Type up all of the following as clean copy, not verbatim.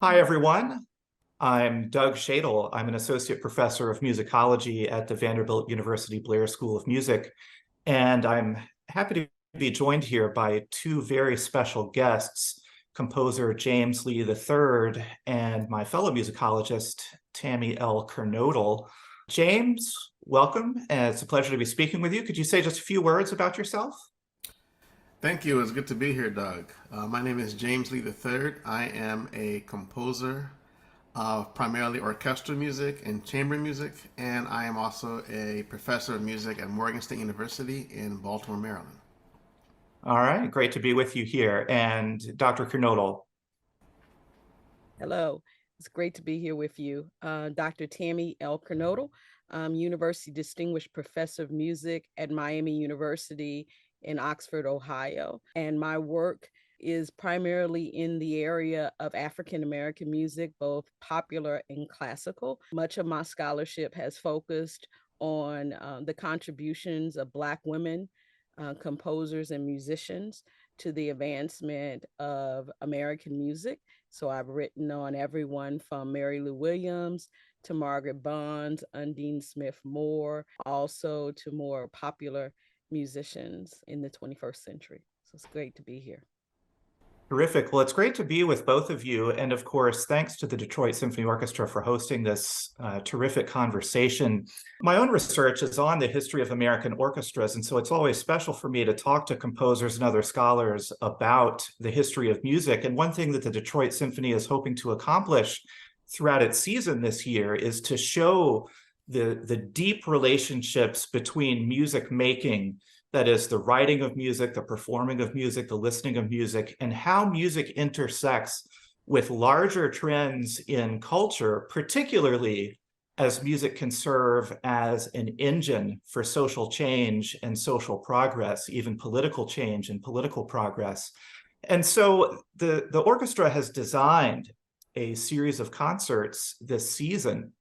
Hi, everyone. I'm Doug Shadle. I'm an associate professor of musicology at the Vanderbilt University Blair School of Music, and I'm happy to be joined here by two very special guests, composer James Lee III and my fellow musicologist, Tammy L. Kernodle. James, welcome, and it's a pleasure to be speaking with you. Could you say just a few words about yourself? Thank you. It's good to be here, Doug. My name is James Lee III. I am a composer of primarily orchestral music and chamber music, and I am also a professor of music at Morgan State University in Baltimore, Maryland. All right, great to be with you here. And Dr. Kernodle. Hello, it's great to be here with you. Dr. Tammy L. Kernodle, University Distinguished Professor of Music at Miami University in Oxford, Ohio. And my work is primarily in the area of African American music, both popular and classical. Much of my scholarship has focused on the contributions of Black women, composers and musicians to the advancement of American music. So I've written on everyone from Mary Lou Williams to Margaret Bonds, Undine Smith Moore, also to more popular musicians in the 21st century. So it's great to be here. Terrific. Well, it's great to be with both of you. And of course, thanks to the Detroit Symphony Orchestra for hosting this terrific conversation. My own research is on the history of American orchestras, and so it's always special for me to talk to composers and other scholars about the history of music. And one thing that the Detroit Symphony is hoping to accomplish throughout its season this year is to show the deep relationships between music making, that is the writing of music, the performing of music, the listening of music, and how music intersects with larger trends in culture, particularly as music can serve as an engine for social change and social progress, even political change and political progress. And so the orchestra has designed a series of concerts this season,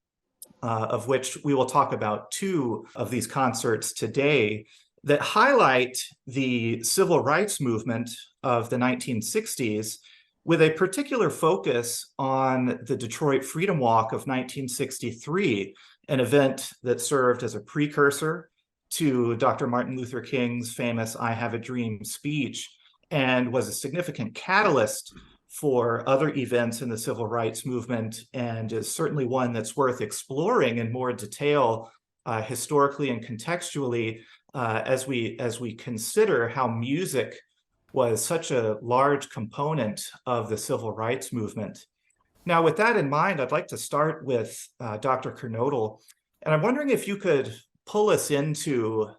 of which we will talk about two of these concerts today, that highlight the civil rights movement of the 1960s with a particular focus on the Detroit Freedom Walk of 1963, an event that served as a precursor to Dr. Martin Luther King's famous "I Have a Dream" speech and was a significant catalyst for other events in the civil rights movement, and is certainly one that's worth exploring in more detail historically and contextually as we consider how music was such a large component of the civil rights movement. Now, with that in mind, I'd like to start with Dr. Kernodle, and I'm wondering if you could pull us into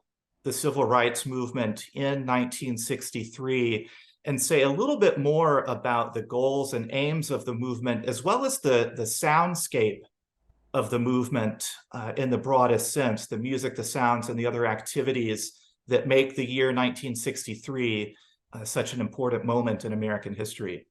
the civil rights movement in 1963 and say a little bit more about the goals and aims of the movement, as well as the soundscape of the movement in the broadest sense, the music, the sounds, and the other activities that make the year 1963 such an important moment in American history.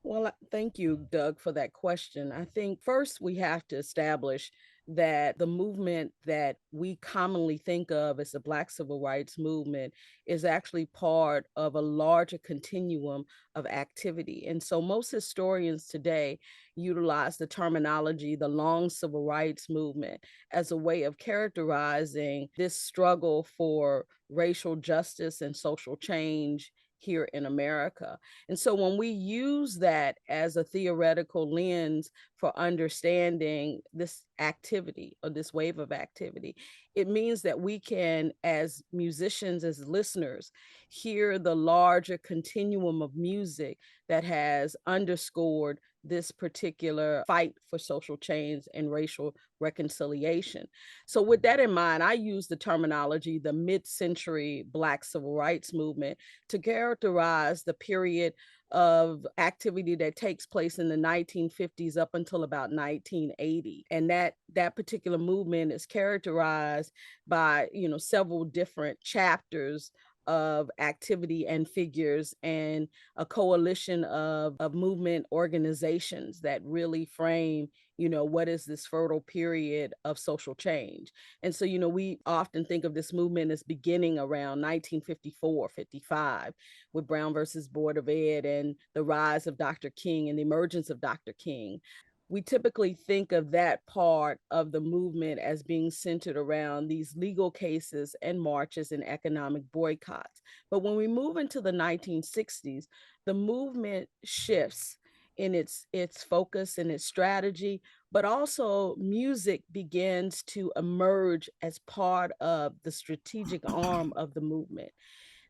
Well, thank you, Doug, for that question. I think first we have to establish that the movement that we commonly think of as the Black Civil Rights Movement is actually part of a larger continuum of activity. And so most historians today utilize the terminology, the long civil rights movement, as a way of characterizing this struggle for racial justice and social change here in America. And so when we use that as a theoretical lens for understanding this activity or this wave of activity, it means that we can, as musicians, as listeners, hear the larger continuum of music that has underscored this particular fight for social change and racial reconciliation. So with that in mind, I use the terminology, the mid-century Black Civil Rights Movement, to characterize the period of activity that takes place in the 1950s up until about 1980. And that particular movement is characterized by, several different chapters of activity and figures and a coalition of movement organizations that really frame, what is this fertile period of social change. And so, we often think of this movement as beginning around 1954, 55, with Brown versus Board of Ed and the rise of Dr. King and the emergence of Dr. King. We typically think of that part of the movement as being centered around these legal cases and marches and economic boycotts. But when we move into the 1960s, the movement shifts in its focus and its strategy, but also music begins to emerge as part of the strategic arm of the movement.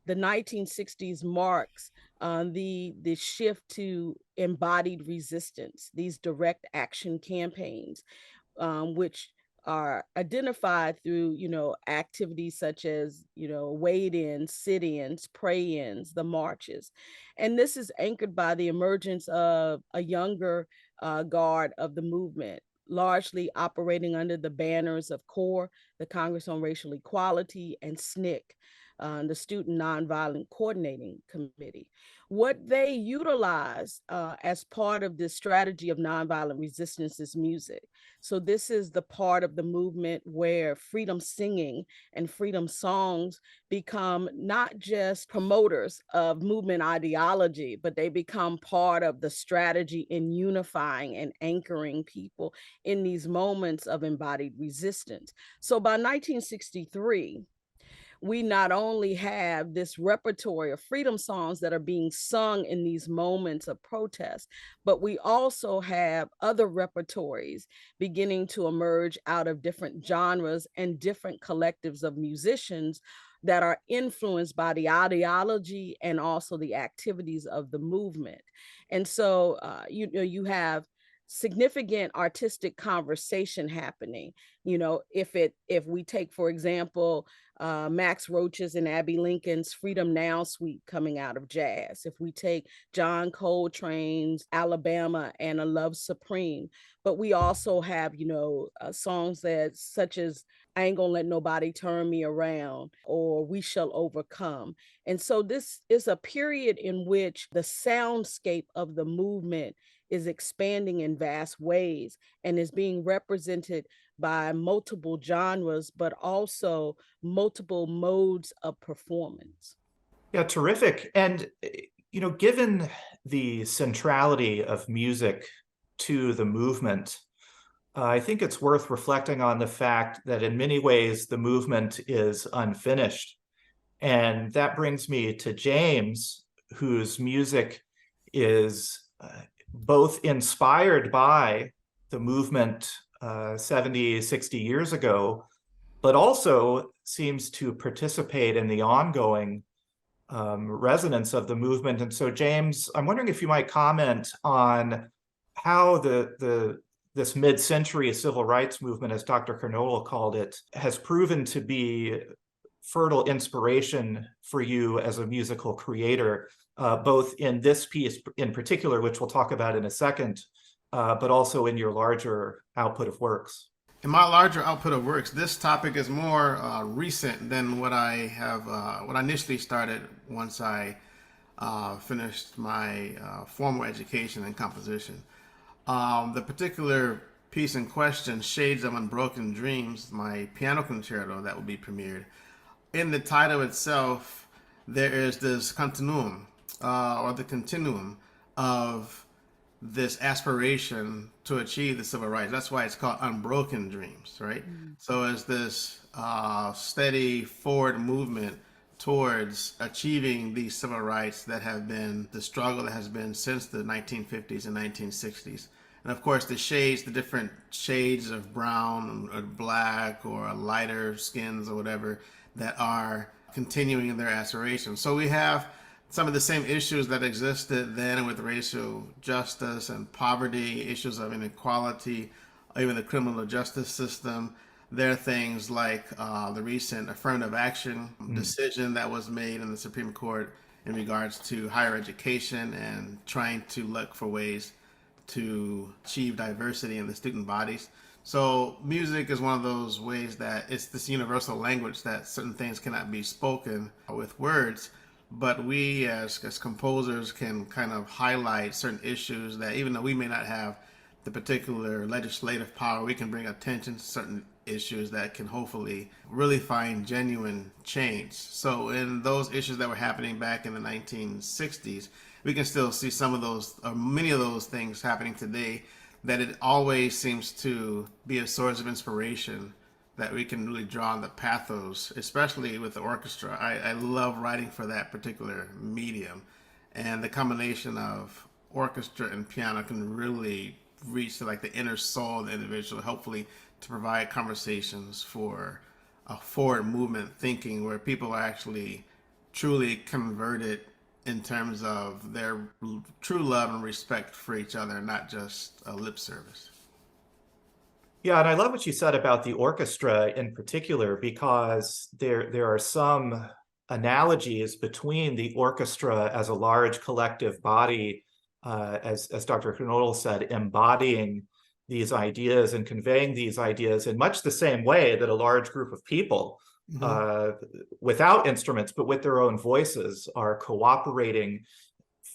The 1960s marks the shift to embodied resistance, these direct action campaigns, which are identified through, activities such as, wade-ins, sit-ins, pray-ins, the marches. And this is anchored by the emergence of a younger guard of the movement, largely operating under the banners of CORE, the Congress on Racial Equality, and SNCC, the Student Nonviolent Coordinating Committee. What they utilize as part of this strategy of nonviolent resistance is music. So this is the part of the movement where freedom singing and freedom songs become not just promoters of movement ideology, but they become part of the strategy in unifying and anchoring people in these moments of embodied resistance. So by 1963, we not only have this repertoire of freedom songs that are being sung in these moments of protest, but we also have other repertories beginning to emerge out of different genres and different collectives of musicians that are influenced by the ideology and also the activities of the movement. And so, you have significant artistic conversation happening. If we take, for example, Max Roach's and Abby Lincoln's Freedom Now suite coming out of jazz. If we take John Coltrane's Alabama and A Love Supreme, but we also have, songs such as I Ain't Gonna Let Nobody Turn Me Around or We Shall Overcome. And so this is a period in which the soundscape of the movement is expanding in vast ways and is being represented by multiple genres, but also multiple modes of performance. Yeah, terrific. And, given the centrality of music to the movement, I think it's worth reflecting on the fact that in many ways the movement is unfinished. And that brings me to James, whose music is both inspired by the movement 70, 60 years ago, but also seems to participate in the ongoing resonance of the movement. And so, James, I'm wondering if you might comment on how this mid-century civil rights movement, as Dr. Kernodle called it, has proven to be fertile inspiration for you as a musical creator, both in this piece in particular, which we'll talk about in a second, but also in your larger output of works. In my larger output of works, this topic is more recent than what I initially started once I finished my formal education in composition. The particular piece in question, Shades of Unbroken Dreams, my piano concerto that will be premiered, in the title itself, there is this continuum, or the continuum of this aspiration to achieve the civil rights. That's why it's called Unbroken Dreams, right? Mm-hmm. So it's this steady forward movement towards achieving these civil rights that have been the struggle that has been since the 1950s and 1960s. And of course, the shades, the different shades of brown or black or lighter skins or whatever that are continuing in their aspirations. So we have some of the same issues that existed then with racial justice and poverty, issues of inequality, even the criminal justice system. There are things like the recent affirmative action decision that was made in the Supreme Court in regards to higher education and trying to look for ways to achieve diversity in the student bodies. So music is one of those ways that it's this universal language that certain things cannot be spoken with words, but we as composers can kind of highlight certain issues that even though we may not have the particular legislative power, we can bring attention to certain issues that can hopefully really find genuine change. So in those issues that were happening back in the 1960s, we can still see some of those, or many of those things happening today, that it always seems to be a source of inspiration that we can really draw on the pathos, especially with the orchestra. I love writing for that particular medium. And the combination of orchestra and piano can really reach to like the inner soul of the individual, hopefully to provide conversations for a forward movement thinking where people are actually truly converted in terms of their true love and respect for each other, not just a lip service. Yeah, and I love what you said about the orchestra in particular, because there are some analogies between the orchestra as a large collective body, as Dr. Kernodle said, embodying these ideas and conveying these ideas in much the same way that a large group of people, without instruments but with their own voices, are cooperating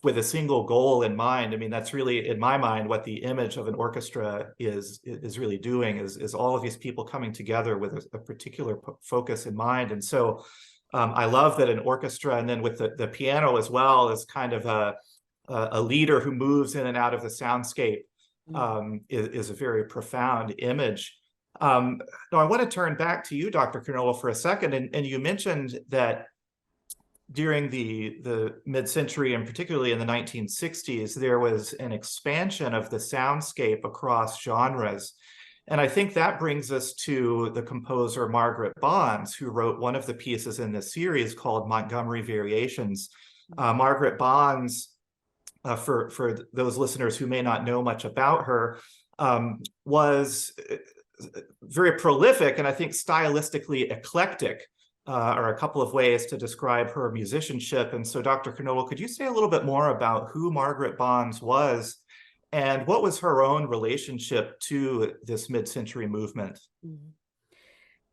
with a single goal in mind. I mean, that's really, in my mind, what the image of an orchestra is really doing, is all of these people coming together with a particular focus in mind. And so I love that an orchestra, and then with the piano as well, is kind of a leader who moves in and out of the soundscape, is a very profound image. Now, I want to turn back to you, Dr. Kernodle, for a second. And you mentioned that during the mid-century, and particularly in the 1960s, there was an expansion of the soundscape across genres. And I think that brings us to the composer Margaret Bonds, who wrote one of the pieces in this series called Montgomery Variations. Margaret Bonds, for those listeners who may not know much about her, was very prolific and I think stylistically eclectic. Are a couple of ways to describe her musicianship. And so, Dr. Kernodle, could you say a little bit more about who Margaret Bonds was and what was her own relationship to this mid-century movement?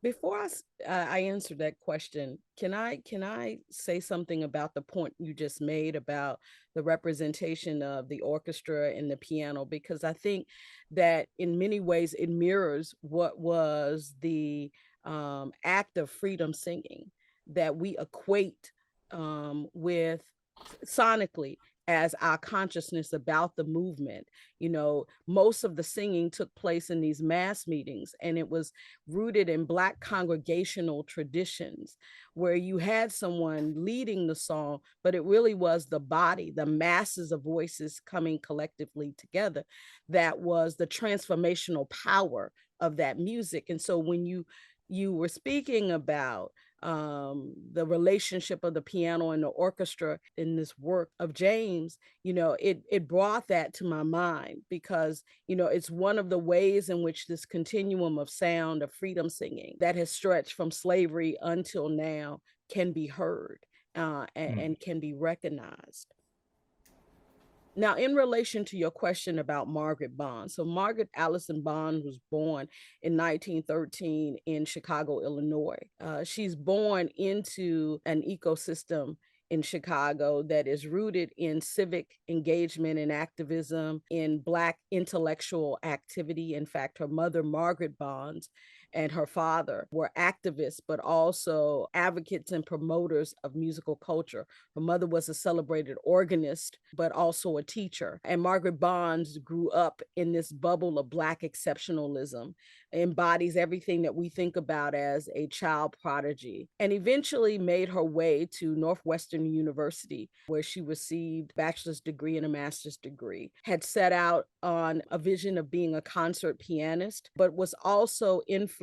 Before I answer that question, can I say something about the point you just made about the representation of the orchestra and the piano? Because I think that in many ways it mirrors what was the act of freedom singing that we equate with sonically as our consciousness about the movement. You know, most of the singing took place in these mass meetings, and it was rooted in Black congregational traditions where you had someone leading the song, but it really was the body, the masses of voices coming collectively together. That was the transformational power of that music. And so when you were speaking about the relationship of the piano and the orchestra in this work of James, you know, it brought that to my mind because, you know, it's one of the ways in which this continuum of sound of freedom singing that has stretched from slavery until now can be heard and can be recognized. Now, in relation to your question about Margaret Bonds, so Margaret Allison Bond was born in 1913 in Chicago, Illinois. She's born into an ecosystem in Chicago that is rooted in civic engagement and activism, in Black intellectual activity. In fact, her mother, Margaret Bonds, and her father were activists, but also advocates and promoters of musical culture. Her mother was a celebrated organist, but also a teacher. And Margaret Bonds grew up in this bubble of Black exceptionalism, embodies everything that we think about as a child prodigy, and eventually made her way to Northwestern University, where she received a bachelor's degree and a master's degree, had set out on a vision of being a concert pianist, but was also influenced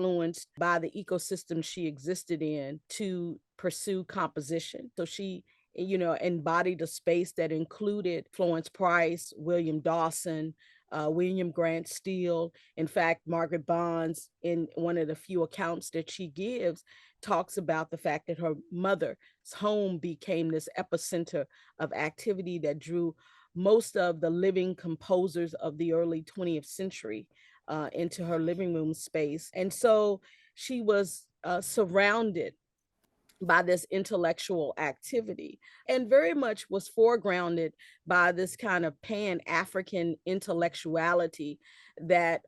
by the ecosystem she existed in to pursue composition. So she, you know, embodied a space that included Florence Price, William Dawson, William Grant Steele. In fact, Margaret Bonds, in one of the few accounts that she gives, talks about the fact that her mother's home became this epicenter of activity that drew most of the living composers of the early 20th century into her living room space. And so she was surrounded by this intellectual activity and very much was foregrounded by this kind of pan-African intellectuality that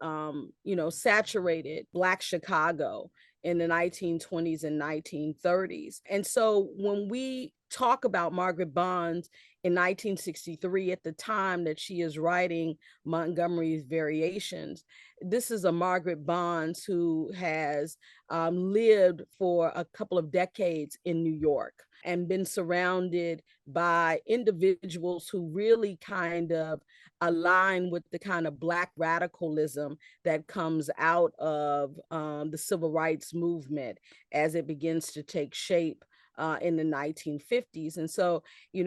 saturated Black Chicago in the 1920s and 1930s. And so when we talk about Margaret Bonds in 1963, at the time that she is writing Montgomery's Variations, this is a Margaret Bonds who has lived for a couple of decades in New York and been surrounded by individuals who really kind of align with the kind of Black radicalism that comes out of the civil rights movement as it begins to take shape in the 1950s. And so,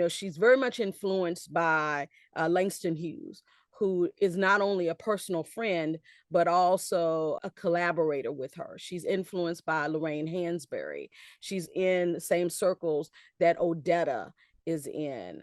she's very much influenced by Langston Hughes, who is not only a personal friend, but also a collaborator with her. She's influenced by Lorraine Hansberry. She's in the same circles that Odetta is in,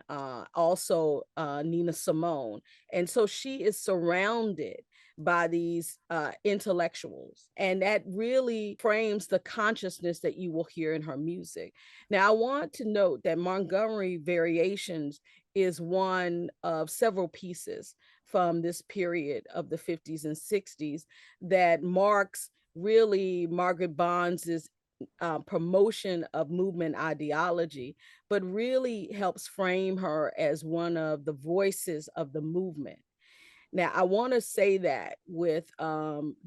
also Nina Simone. And so she is surrounded by these intellectuals. And that really frames the consciousness that you will hear in her music. Now, I want to note that Montgomery Variations is one of several pieces from this period of the 50s and 60s that marks really Margaret Bonds's promotion of movement ideology, but really helps frame her as one of the voices of the movement. Now, I want to say that with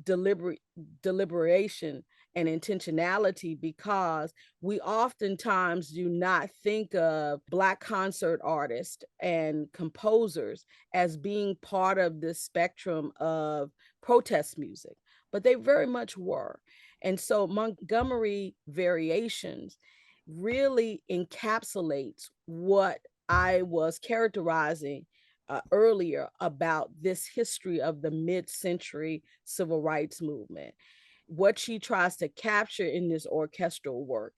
deliberation and intentionality, because we oftentimes do not think of Black concert artists and composers as being part of this spectrum of protest music, but they very much were. And so Montgomery Variations really encapsulates what I was characterizing earlier about this history of the mid-century civil rights movement. What she tries to capture in this orchestral work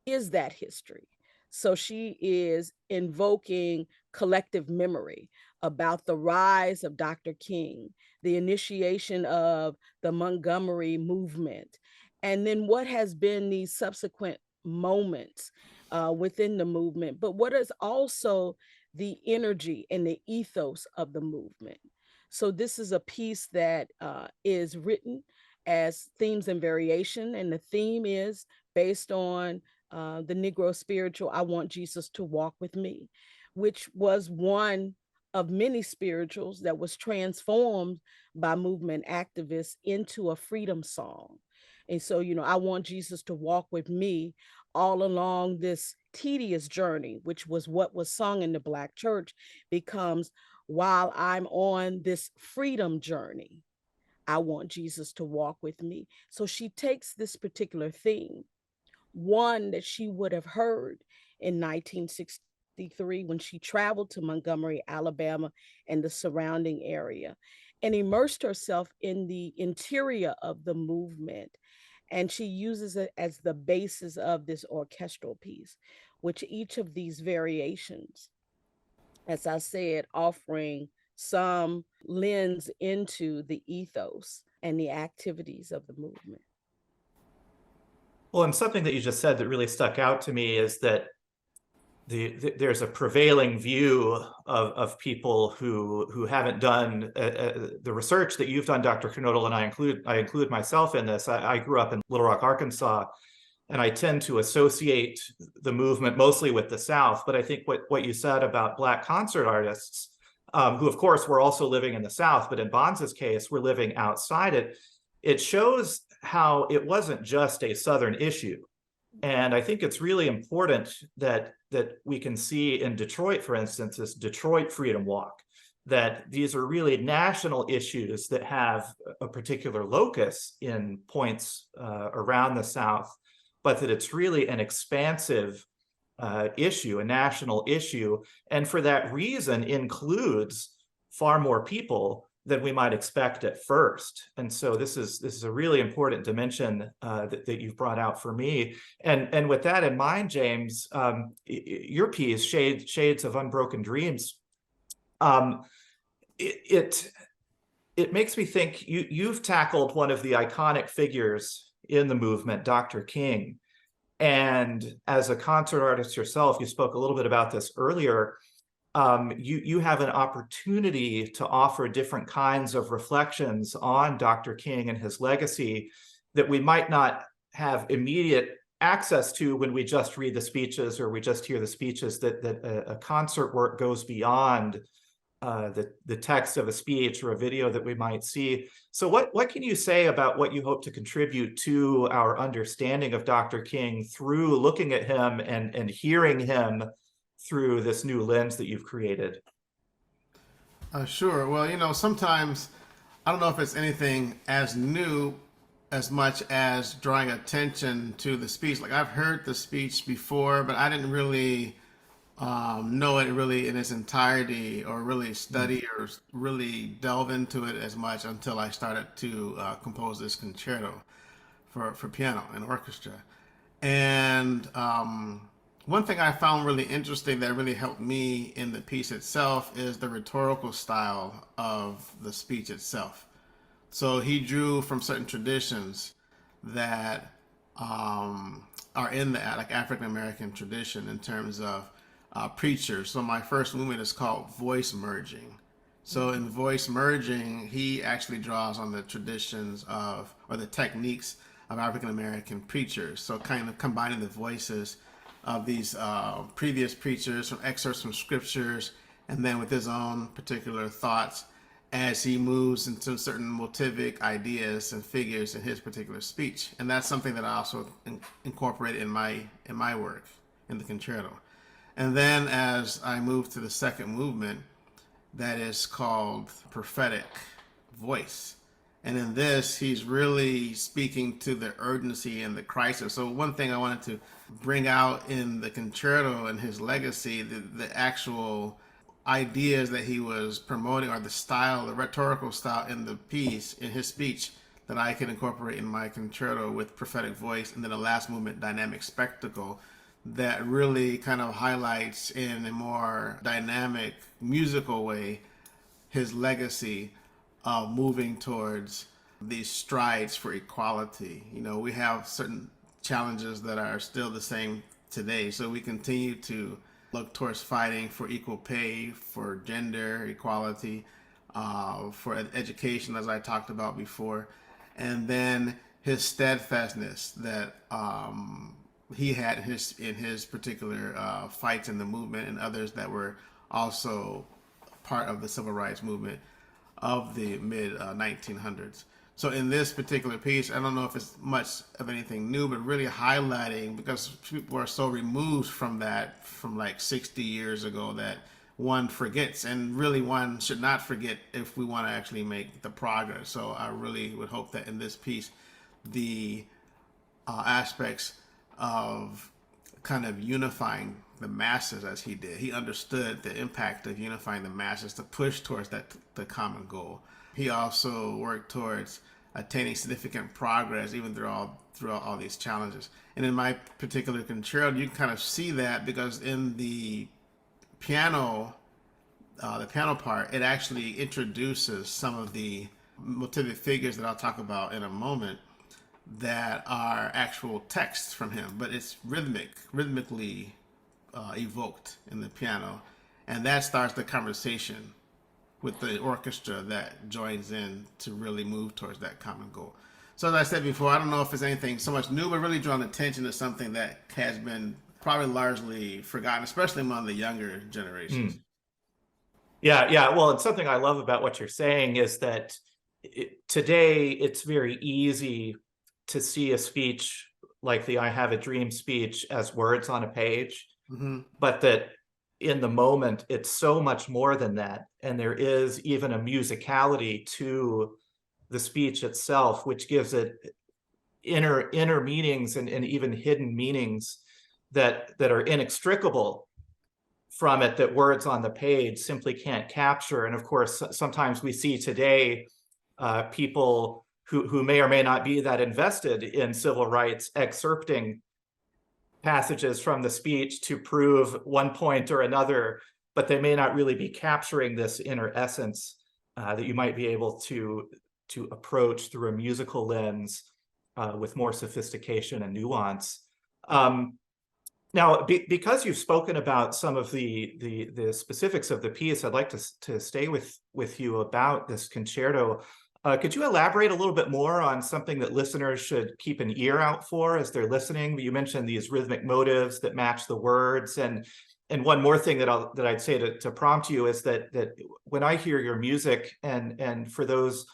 is that history. So she is invoking collective memory about the rise of Dr. King, the initiation of the Montgomery movement, and then what has been these subsequent moments within the movement, but what is also the energy and the ethos of the movement. So this is a piece that is written as themes and variation, and the theme is based on the Negro spiritual, I Want Jesus to Walk With Me, which was one of many spirituals that was transformed by movement activists into a freedom song. And so, I want Jesus to walk with me all along this tedious journey, which was what was sung in the Black church, becomes while I'm on this freedom journey, I want Jesus to walk with me. So she takes this particular theme, one that she would have heard in 1963 when she traveled to Montgomery, Alabama, and the surrounding area, and immersed herself in the interior of the movement. And she uses it as the basis of this orchestral piece, which each of these variations, as I said, offering some lens into the ethos and the activities of the movement. Well, and something that you just said that really stuck out to me is that there's a prevailing view of people who haven't done the research that you've done, Dr. Kernodle, and I include myself in this. I grew up in Little Rock, Arkansas, and I tend to associate the movement mostly with the South. But I think what you said about Black concert artists, who of course were also living in the South, but in Bonds's case, were living outside it, it shows how it wasn't just a Southern issue. And I think it's really important that we can see in Detroit, for instance, this Detroit Freedom Walk, that these are really national issues that have a particular locus in points around the South, but that it's really an expansive issue, a national issue, and for that reason includes far more people than we might expect at first. And so this is a really important dimension that you've brought out for me. And with that in mind, James, your piece, Shades of Unbroken Dreams, it it makes me think you've tackled one of the iconic figures in the movement, Dr. King. And as a concert artist yourself, you spoke a little bit about this earlier. You have an opportunity to offer different kinds of reflections on Dr. King and his legacy that we might not have immediate access to when we just read the speeches or we just hear the speeches. That a concert work goes beyond the text of a speech or a video that we might see. So what can you say about what you hope to contribute to our understanding of Dr. King through looking at him and hearing him through this new lens that you've created? Sure. Well, sometimes I don't know if it's anything as new as much as drawing attention to the speech. Like I've heard the speech before, but I didn't really know it really in its entirety or really study or really delve into it as much until I started to compose this concerto for piano and orchestra. And one thing I found really interesting that really helped me in the piece itself is the rhetorical style of the speech itself. So he drew from certain traditions that are in the like African American tradition in terms of preachers. So my first movement is called voice merging. So in voice merging, he actually draws on the traditions of, or the techniques of African American preachers. So kind of combining the voices of these previous preachers from excerpts from scriptures, and then with his own particular thoughts as he moves into certain motivic ideas and figures in his particular speech. And that's something that I also incorporated in my work in the concerto. And then as I move to the second movement, that is called prophetic voice. And in this, he's really speaking to the urgency and the crisis. So one thing I wanted to bring out in the concerto and his legacy, the actual ideas that he was promoting, or the style, the rhetorical style in the piece, in his speech, that I can incorporate in my concerto with prophetic voice. And then the last movement, dynamic spectacle, that really kind of highlights in a more dynamic musical way his legacy of moving towards these strides for equality. We have certain challenges that are still the same today, so we continue to look towards fighting for equal pay, for gender equality, for education, as I talked about before, and then his steadfastness that he had in his particular fights in the movement, and others that were also part of the civil rights movement of the mid 1900s. So in this particular piece, I don't know if it's much of anything new, but really highlighting, because people are so removed from that, from like 60 years ago, that one forgets, and really one should not forget if we want to actually make the progress. So I really would hope that in this piece, the aspects of kind of unifying the masses, as he did. He understood the impact of unifying the masses to push towards the common goal. He also worked towards attaining significant progress even throughout all these challenges. And in my particular concerto, you can kind of see that, because in the piano part, it actually introduces some of the motivic figures that I'll talk about in a moment, that are actual texts from him, but it's rhythmically evoked in the piano, and that starts the conversation with the orchestra that joins in to really move towards that common goal. So as I said before, I don't know if it's anything so much new, but really drawing attention to something that has been probably largely forgotten, especially among the younger generations. Yeah. Well, it's something I love about what you're saying is that today it's very easy to see a speech like the I Have a Dream speech as words on a page, but that in the moment, it's so much more than that. And there is even a musicality to the speech itself, which gives it inner meanings and even hidden meanings that are inextricable from it, that words on the page simply can't capture. And of course, sometimes we see today people who may or may not be that invested in civil rights excerpting passages from the speech to prove one point or another, but they may not really be capturing this inner essence that you might be able to approach through a musical lens with more sophistication and nuance. Now, because you've spoken about some of the specifics of the piece, I'd like to stay with you about this concerto. Could you elaborate a little bit more on something that listeners should keep an ear out for as they're listening? You mentioned these rhythmic motives that match the words, and one more thing that I'd say to prompt you is that when I hear your music, and for those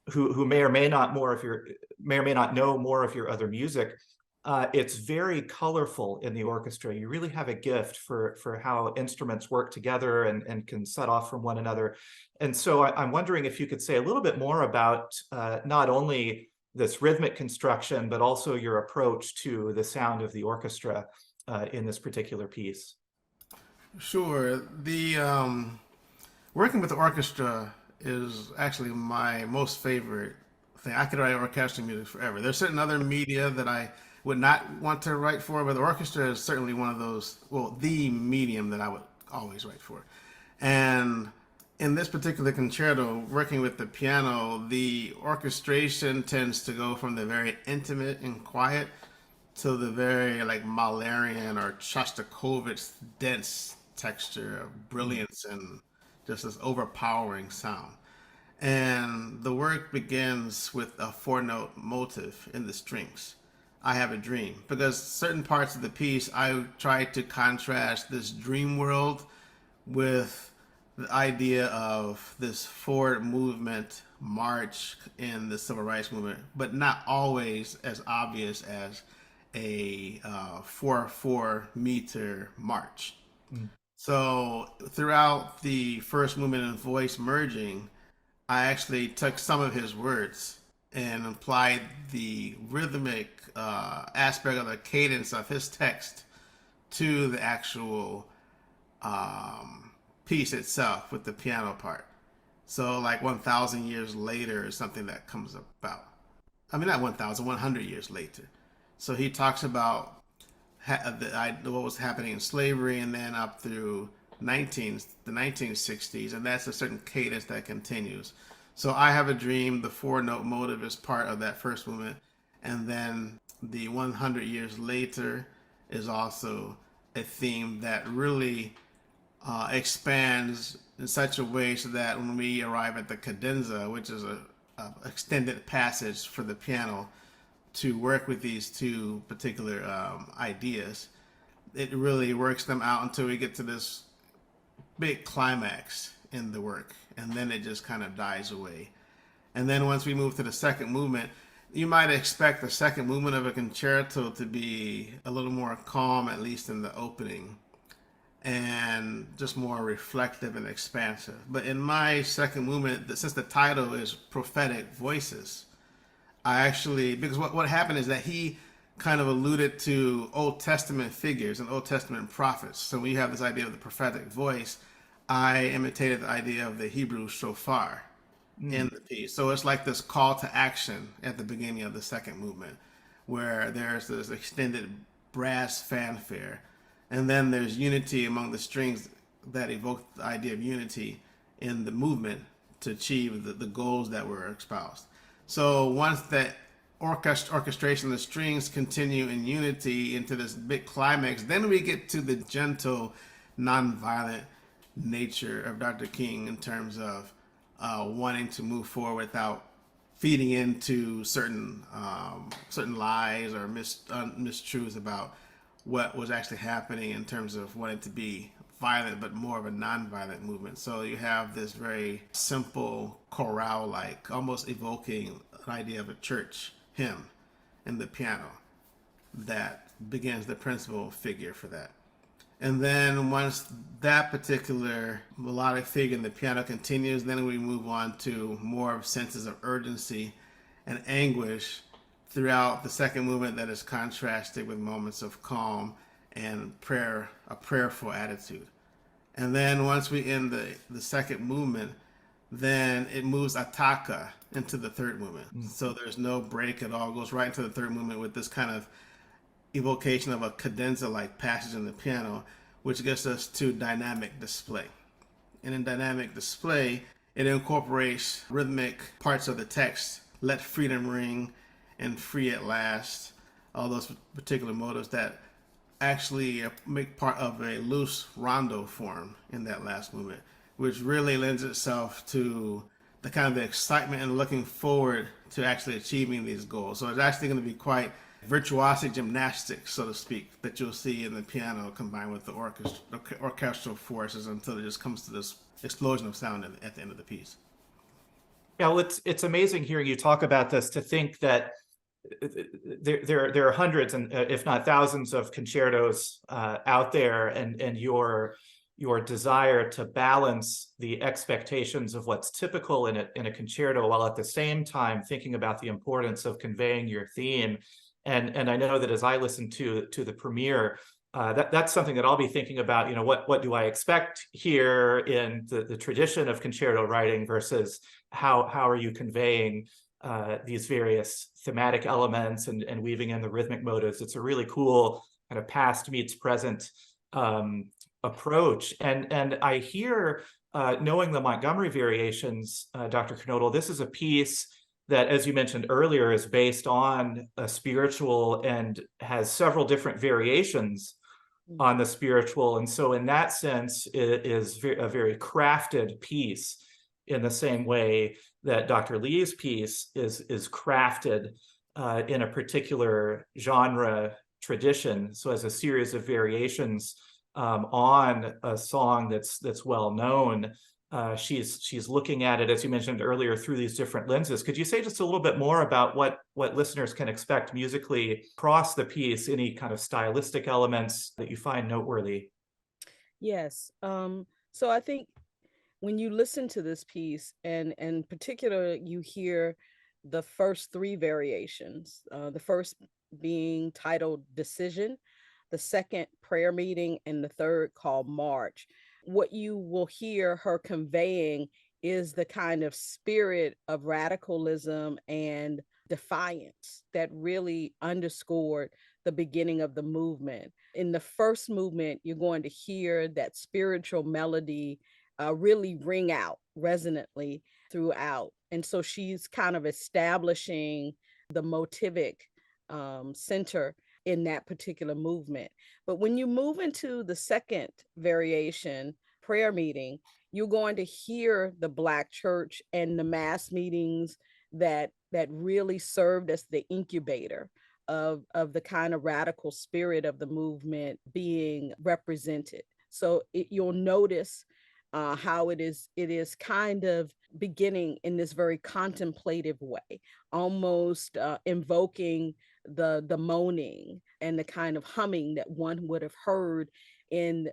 who may or may not know more of your other music, it's very colorful in the orchestra. You really have a gift for how instruments work together and can set off from one another. And so I'm wondering if you could say a little bit more about not only this rhythmic construction, but also your approach to the sound of the orchestra in this particular piece. Sure. The working with the orchestra is actually my most favorite thing. I could write orchestral music forever. There's certain other media that I would not want to write for, but the orchestra is certainly one of those, well, the medium that I would always write for. And in this particular concerto, working with the piano, the orchestration tends to go from the very intimate and quiet to the very like Mahlerian or Shostakovich dense texture of brilliance and just this overpowering sound. And the work begins with a four-note motive in the strings. I have a dream, because certain parts of the piece I try to contrast this dream world with the idea of this forward movement march in the civil rights movement, but not always as obvious as a 4/4 meter march. So throughout the first movement and voice merging, I actually took some of his words and applied the rhythmic aspect of the cadence of his text to the actual piece itself with the piano part. So like 1,000 years later is something that comes about. I mean, not 1,000, 100 years later. So he talks about what was happening in slavery, and then up through the 1960s, and that's a certain cadence that continues. So I Have a Dream, the four-note motive is part of that first movement, and then the 100 years later is also a theme that really expands in such a way so that when we arrive at the cadenza, which is a extended passage for the piano to work with these two particular ideas, it really works them out until we get to this big climax in the work, and then it just kind of dies away. And then once we move to the second movement, you might expect the second movement of a concerto to be a little more calm, at least in the opening, and just more reflective and expansive. But in my second movement, since the title is Prophetic Voices, I actually, because what happened is that he kind of alluded to Old Testament figures and Old Testament prophets. So when you have this idea of the prophetic voice, I imitated the idea of the Hebrew shofar in the piece. So it's like this call to action at the beginning of the second movement, where there's this extended brass fanfare, and then there's unity among the strings that evoke the idea of unity in the movement to achieve the goals that were espoused. So once that orchestration of the strings continue in unity into this big climax, then we get to the gentle, nonviolent nature of Dr. King in terms of wanting to move forward without feeding into certain lies or mistruths about what was actually happening in terms of wanting to be violent, but more of a non-violent movement. So you have this very simple chorale-like, almost evoking an idea of a church hymn in the piano that begins the principal figure for that. And then once that particular melodic figure in the piano continues, then we move on to more senses of urgency and anguish throughout the second movement that is contrasted with moments of calm and prayer, a prayerful attitude. And then once we end the second movement, then it moves attacca into the third movement. So there's no break at all. It goes right into the third movement with this kind of evocation of a cadenza-like passage in the piano, which gets us to dynamic display. And in dynamic display, It incorporates rhythmic parts of the text, let freedom ring and free at last, all those particular motives that actually make part of a loose rondo form in that last movement, which really lends itself to the kind of excitement and looking forward to actually achieving these goals. So it's actually going to be quite virtuosic gymnastics, so to speak, that you'll see in the piano combined with the orchestral forces until it just comes to this explosion of sound at the end of the piece. Yeah, well, it's amazing hearing you talk about this, to think that there are hundreds and if not thousands of concertos out there, and your desire to balance the expectations of what's typical in a concerto, while at the same time thinking about the importance of conveying your theme. And I know that as I listen to the premiere, that's something that I'll be thinking about. You know, what do I expect here in the tradition of concerto writing versus how are you conveying these various thematic elements and weaving in the rhythmic motives. It's a really cool kind of past meets present approach. And I hear, knowing the Montgomery variations, Dr. Kernodle, this is a piece that, as you mentioned earlier, is based on a spiritual and has several different variations on the spiritual. And so in that sense, it is a very crafted piece, in the same way that Dr. Lee's piece is crafted in a particular genre tradition. So as a series of variations on a song that's well known, she's looking at it, as you mentioned earlier, through these different lenses. Could you say just a little bit more about what listeners can expect musically across the piece? Any kind of stylistic elements that you find noteworthy? Yes. So I think when you listen to this piece, and in particular, you hear the first three variations, the first being titled Decision, the second Prayer Meeting, and the third called March. What you will hear her conveying is the kind of spirit of radicalism and defiance that really underscored the beginning of the movement. In the first movement, you're going to hear that spiritual melody really ring out resonantly throughout. And so she's kind of establishing the motivic center in that particular movement. But when you move into the second variation, prayer meeting, you're going to hear the Black church and the mass meetings that really served as the incubator of the kind of radical spirit of the movement being represented. So you'll notice how it is kind of beginning in this very contemplative way, almost invoking the moaning and the kind of humming that one would have heard in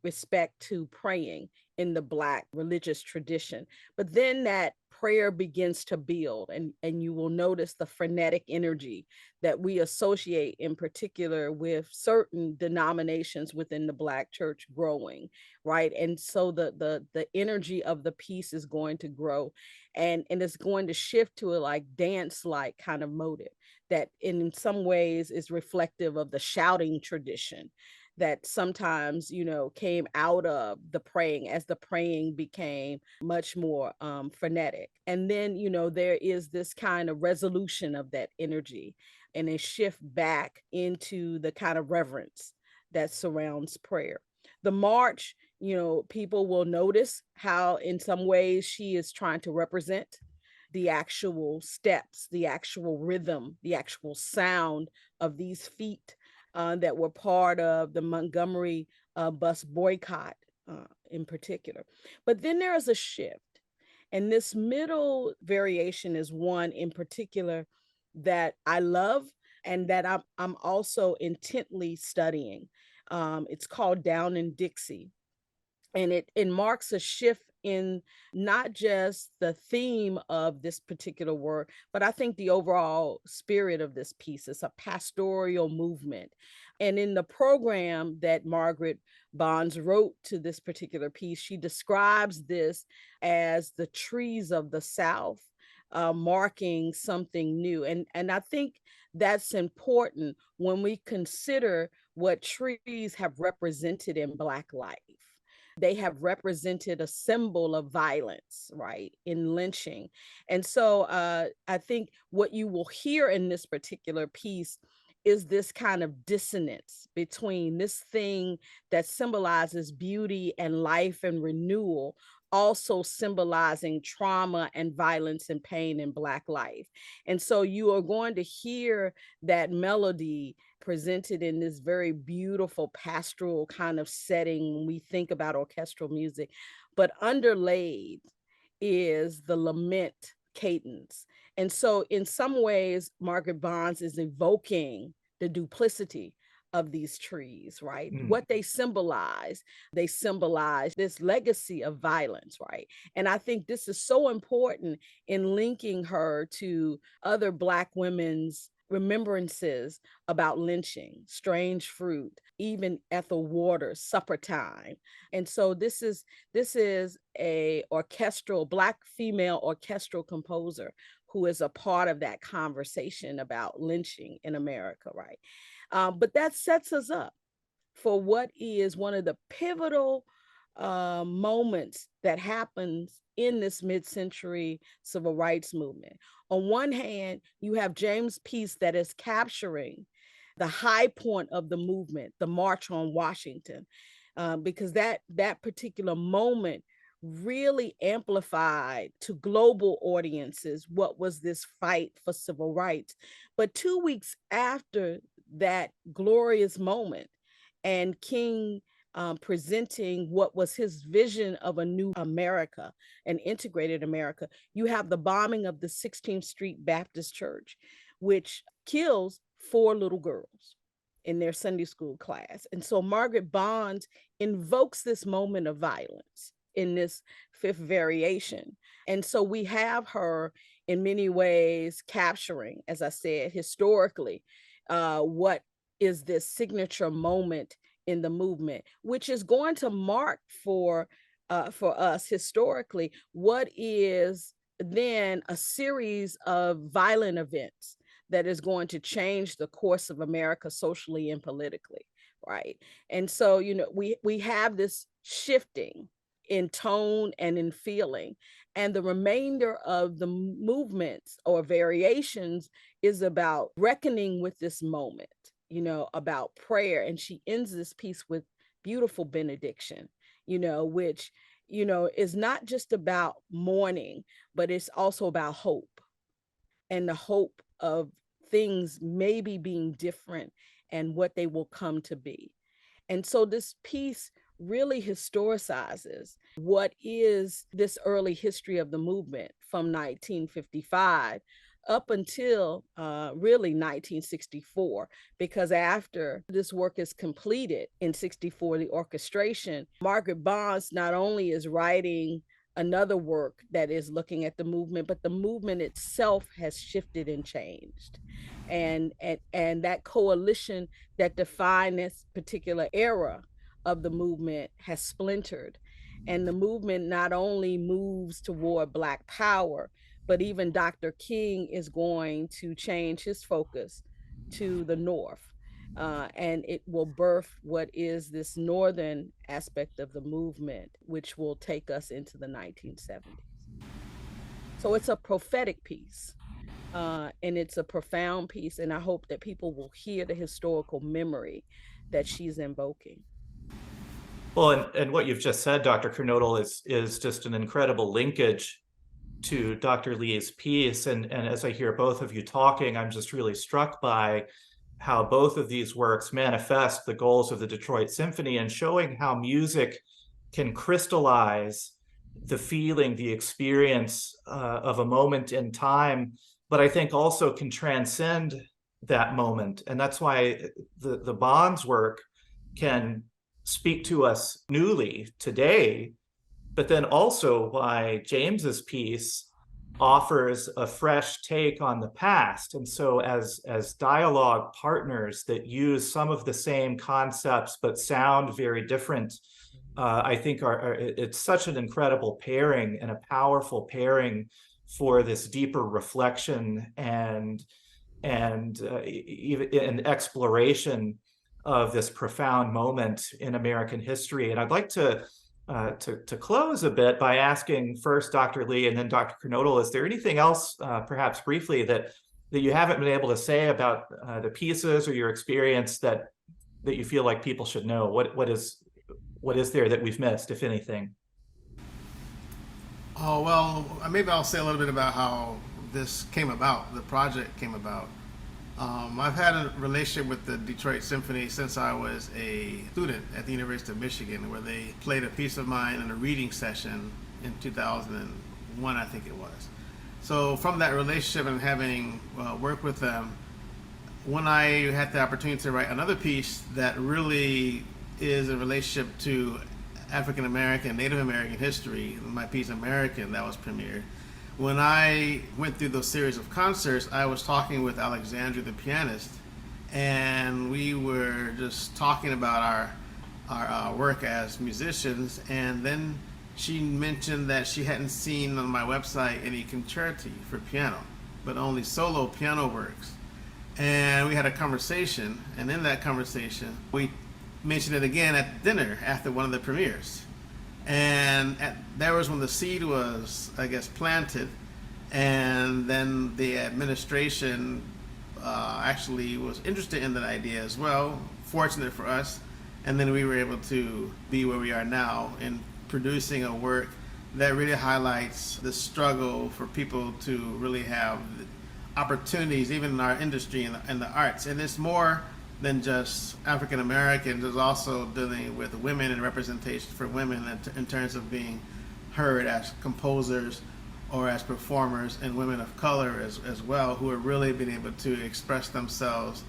respect to praying in the Black religious tradition. But then that prayer begins to build, and you will notice the frenetic energy that we associate in particular with certain denominations within the Black church growing, right? And so the energy of the piece is going to grow, and it's going to shift to a like dance like kind of motive that in some ways is reflective of the shouting tradition that sometimes, came out of the praying as the praying became much more frenetic. And then, there is this kind of resolution of that energy and a shift back into the kind of reverence that surrounds prayer. The march, people will notice how in some ways she is trying to represent the actual steps, the actual rhythm, the actual sound of these feet that were part of the Montgomery bus boycott in particular. But then there is a shift. And this middle variation is one in particular that I love and that I'm also intently studying. It's called Down in Dixie. And it marks a shift in not just the theme of this particular work, but I think the overall spirit of this piece is a pastoral movement. And in the program that Margaret Bonds wrote to this particular piece, she describes this as the trees of the South, marking something new. And I think that's important when we consider what trees have represented in Black life. they have represented a symbol of violence, right, in lynching. And so I think what you will hear in this particular piece is this kind of dissonance between this thing that symbolizes beauty and life and renewal, also symbolizing trauma and violence and pain in Black life. And so you are going to hear that melody presented in this very beautiful pastoral kind of setting when we think about orchestral music, but underlaid is the lament cadence. And so in some ways, Margaret Bonds is evoking the duplicity of these trees, right? What they symbolize this legacy of violence, right? And I think this is so important in linking her to other Black women's remembrances about lynching, Strange Fruit, even Ethel Waters' Supper Time. And so this is a orchestral, Black female orchestral composer who is a part of that conversation about lynching in America, right? But that sets us up for what is one of the pivotal moments that happens in this mid-century civil rights movement. On one hand, you have James' piece that is capturing the high point of the movement, the March on Washington, because that particular moment really amplified to global audiences what was this fight for civil rights. But 2 weeks after that glorious moment, and King presenting what was his vision of a new America, an integrated America, you have the bombing of the 16th Street Baptist Church, which kills 4 little girls in their Sunday school class. And so Margaret Bonds invokes this moment of violence in this 5th variation. And so we have her in many ways capturing, as I said, historically, what is this signature moment in the movement, which is going to mark for us historically what is then a series of violent events that is going to change the course of America socially and politically, right? And so, we have this shifting in tone and in feeling, and the remainder of the movements or variations is about reckoning with this moment, about prayer. And she ends this piece with beautiful benediction, which, is not just about mourning, but it's also about hope, and the hope of things maybe being different and what they will come to be. And so this piece really historicizes what is this early history of the movement from 1955 up until really 1964, because after this work is completed in 64, the orchestration, Margaret Bonds not only is writing another work that is looking at the movement, but the movement itself has shifted and changed. And that coalition that defined this particular era of the movement has splintered. And the movement not only moves toward Black power, but even Dr. King is going to change his focus to the North. And it will birth what is this Northern aspect of the movement, which will take us into the 1970s. So it's a prophetic piece, and it's a profound piece. And I hope that people will hear the historical memory that she's invoking. Well, and what you've just said, Dr. Kernodle, is just an incredible linkage to Dr. Lee's piece. And as I hear both of you talking, I'm just really struck by how both of these works manifest the goals of the Detroit Symphony, and showing how music can crystallize the feeling, the experience of a moment in time, but I think also can transcend that moment. And that's why the Bonds work can speak to us newly today, but then also why James's piece offers a fresh take on the past. And so as dialogue partners that use some of the same concepts but sound very different, I think it's such an incredible pairing and a powerful pairing for this deeper reflection and even an exploration of this profound moment in American history. And I'd like to to close a bit by asking first Dr. Lee and then Dr. Kernodle, is there anything else, perhaps briefly, that you haven't been able to say about the pieces or your experience that you feel like people should know? What is there that we've missed, if anything? Oh, well, maybe I'll say a little bit about how this came about, the project came about. I've had a relationship with the Detroit Symphony since I was a student at the University of Michigan, where they played a piece of mine in a reading session in 2001, I think it was. So from that relationship and having worked with them, when I had the opportunity to write another piece that really is a relationship to African American, Native American history, my piece American that was premiered. When I went through those series of concerts, I was talking with Alexandria, the pianist, and we were just talking about our work as musicians. And then she mentioned that she hadn't seen on my website any concerti for piano, but only solo piano works. And we had a conversation, and in that conversation, we mentioned it again at dinner after one of the premieres. And there was when the seed was, I guess, planted, and then the administration actually was interested in that idea as well, fortunate for us. And then we were able to be where we are now in producing a work that really highlights the struggle for people to really have opportunities, even in our industry and the arts. And it's more than just African Americans. There's also dealing with women and representation for women in terms of being heard as composers or as performers, and women of color as well, who are really being able to express themselves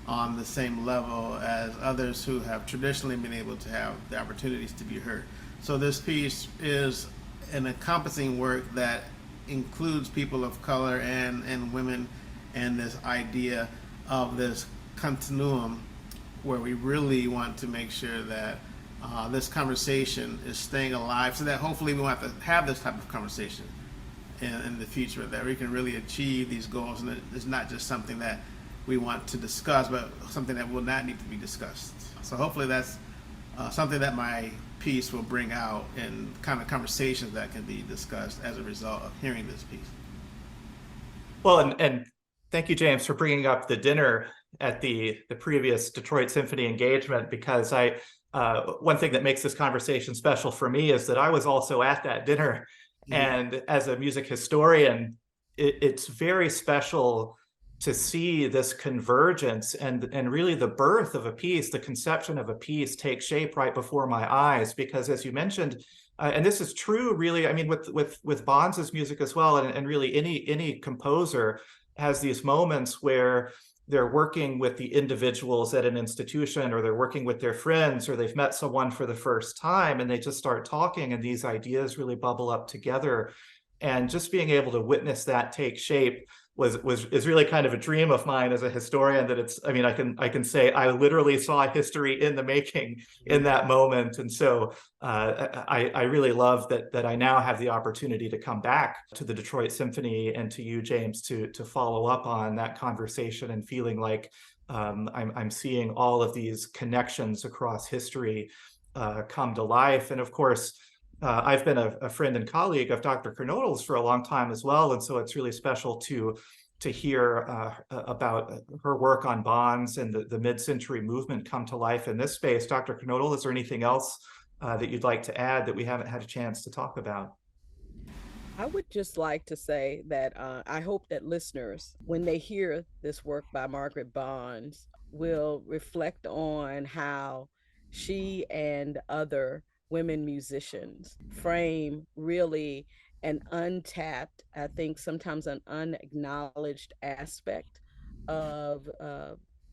on the same level as others who have traditionally been able to have the opportunities to be heard. So this piece is an encompassing work that includes people of color and women, and this idea of this continuum where we really want to make sure that this conversation is staying alive, so that hopefully we won't have to have this type of conversation in the future, that we can really achieve these goals, and it's not just something that we want to discuss, but something that will not need to be discussed. So hopefully that's something that my piece will bring out, and kind of conversations that can be discussed as a result of hearing this piece. Well, and thank you, James, for bringing up the dinner at the previous Detroit Symphony engagement, because one thing that makes this conversation special for me is that I was also at that dinner. And as a music historian, it's very special to see this convergence and really the birth of a piece, the conception of a piece take shape right before my eyes. Because as you mentioned, and this is true really, I mean, with Bonds' music as well, and really any composer has these moments where they're working with the individuals at an institution, or they're working with their friends, or they've met someone for the first time, and they just start talking, and these ideas really bubble up together. And just being able to witness that take shape is really kind of a dream of mine as a historian. That it's, I mean, I can say I literally saw history in the making in that moment. And so I really love that I now have the opportunity to come back to the Detroit Symphony and to you, James, to follow up on that conversation, and feeling like I'm seeing all of these connections across history come to life. And of course, I've been a friend and colleague of Dr. Kernodle's for a long time as well, and so it's really special to hear about her work on Bonds and the mid-century movement come to life in this space. Dr. Kernodle, is there anything else that you'd like to add that we haven't had a chance to talk about? I would just like to say that I hope that listeners, when they hear this work by Margaret Bonds, will reflect on how she and other women musicians frame really an untapped, I think sometimes an unacknowledged aspect of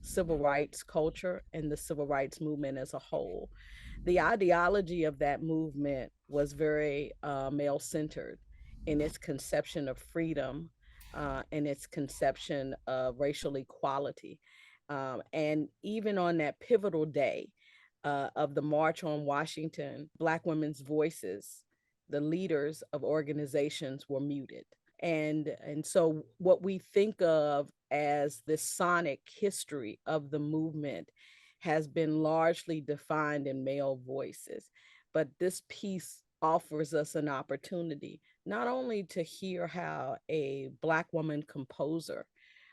civil rights culture and the civil rights movement as a whole. The ideology of that movement was very male centered in its conception of freedom and its conception of racial equality. And even on that pivotal day of the March on Washington, Black women's voices, the leaders of organizations, were muted. And so what we think of as the sonic history of the movement has been largely defined in male voices. but this piece offers us an opportunity not only to hear how a Black woman composer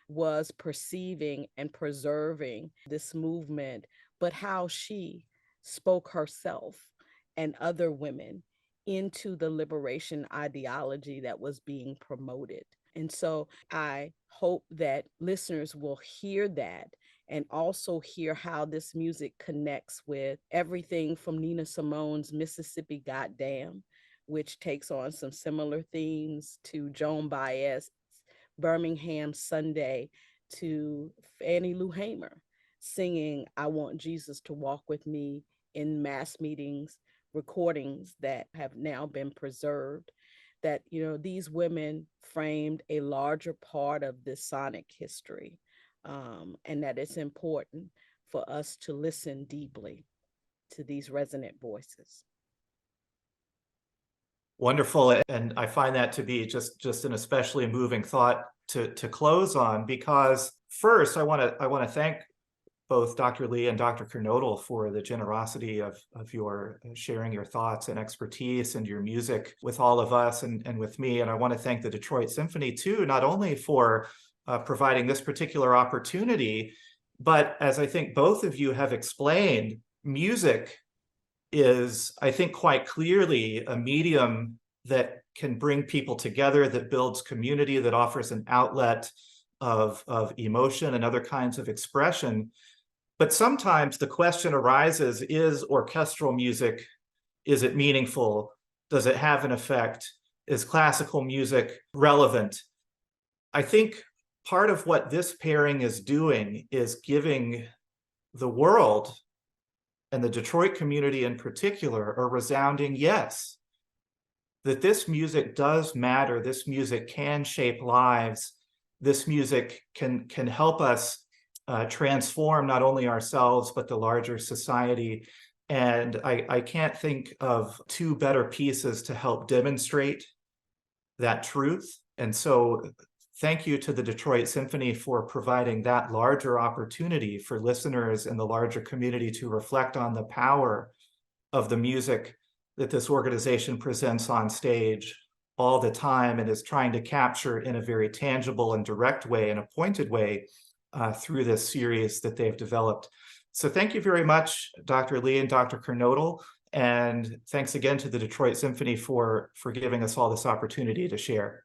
was perceiving and preserving this movement, but how she spoke herself and other women into the liberation ideology that was being promoted. And so I hope that listeners will hear that and also hear how this music connects with everything from Nina Simone's Mississippi Goddam, which takes on some similar themes, to Joan Baez's Birmingham Sunday, to Fannie Lou Hamer singing I Want Jesus to Walk With Me in mass meetings, recordings that have now been preserved. That, these women framed a larger part of this sonic history, and that it's important for us to listen deeply to these resonant voices. Wonderful. And I find that to be just an especially moving thought to close on, because first I want to thank both Dr. Lee and Dr. Kernodle for the generosity of your sharing your thoughts and expertise and your music with all of us and with me. And I want to thank the Detroit Symphony too, not only for providing this particular opportunity, but as I think both of you have explained, music is, I think, quite clearly a medium that can bring people together, that builds community, that offers an outlet of emotion and other kinds of expression. But sometimes the question arises, is orchestral music, is it meaningful? Does it have an effect? Is classical music relevant? I think part of what this pairing is doing is giving the world, and the Detroit community in particular, a resounding yes, that this music does matter. This music can shape lives. This music can help us transform not only ourselves, but the larger society. And I can't think of two better pieces to help demonstrate that truth. And so thank you to the Detroit Symphony for providing that larger opportunity for listeners in the larger community to reflect on the power of the music that this organization presents on stage all the time and is trying to capture in a very tangible and direct way and a pointed way through this series that they've developed. So thank you very much, Dr. Lee and Dr. Kernodle, and thanks again to the Detroit Symphony for giving us all this opportunity to share.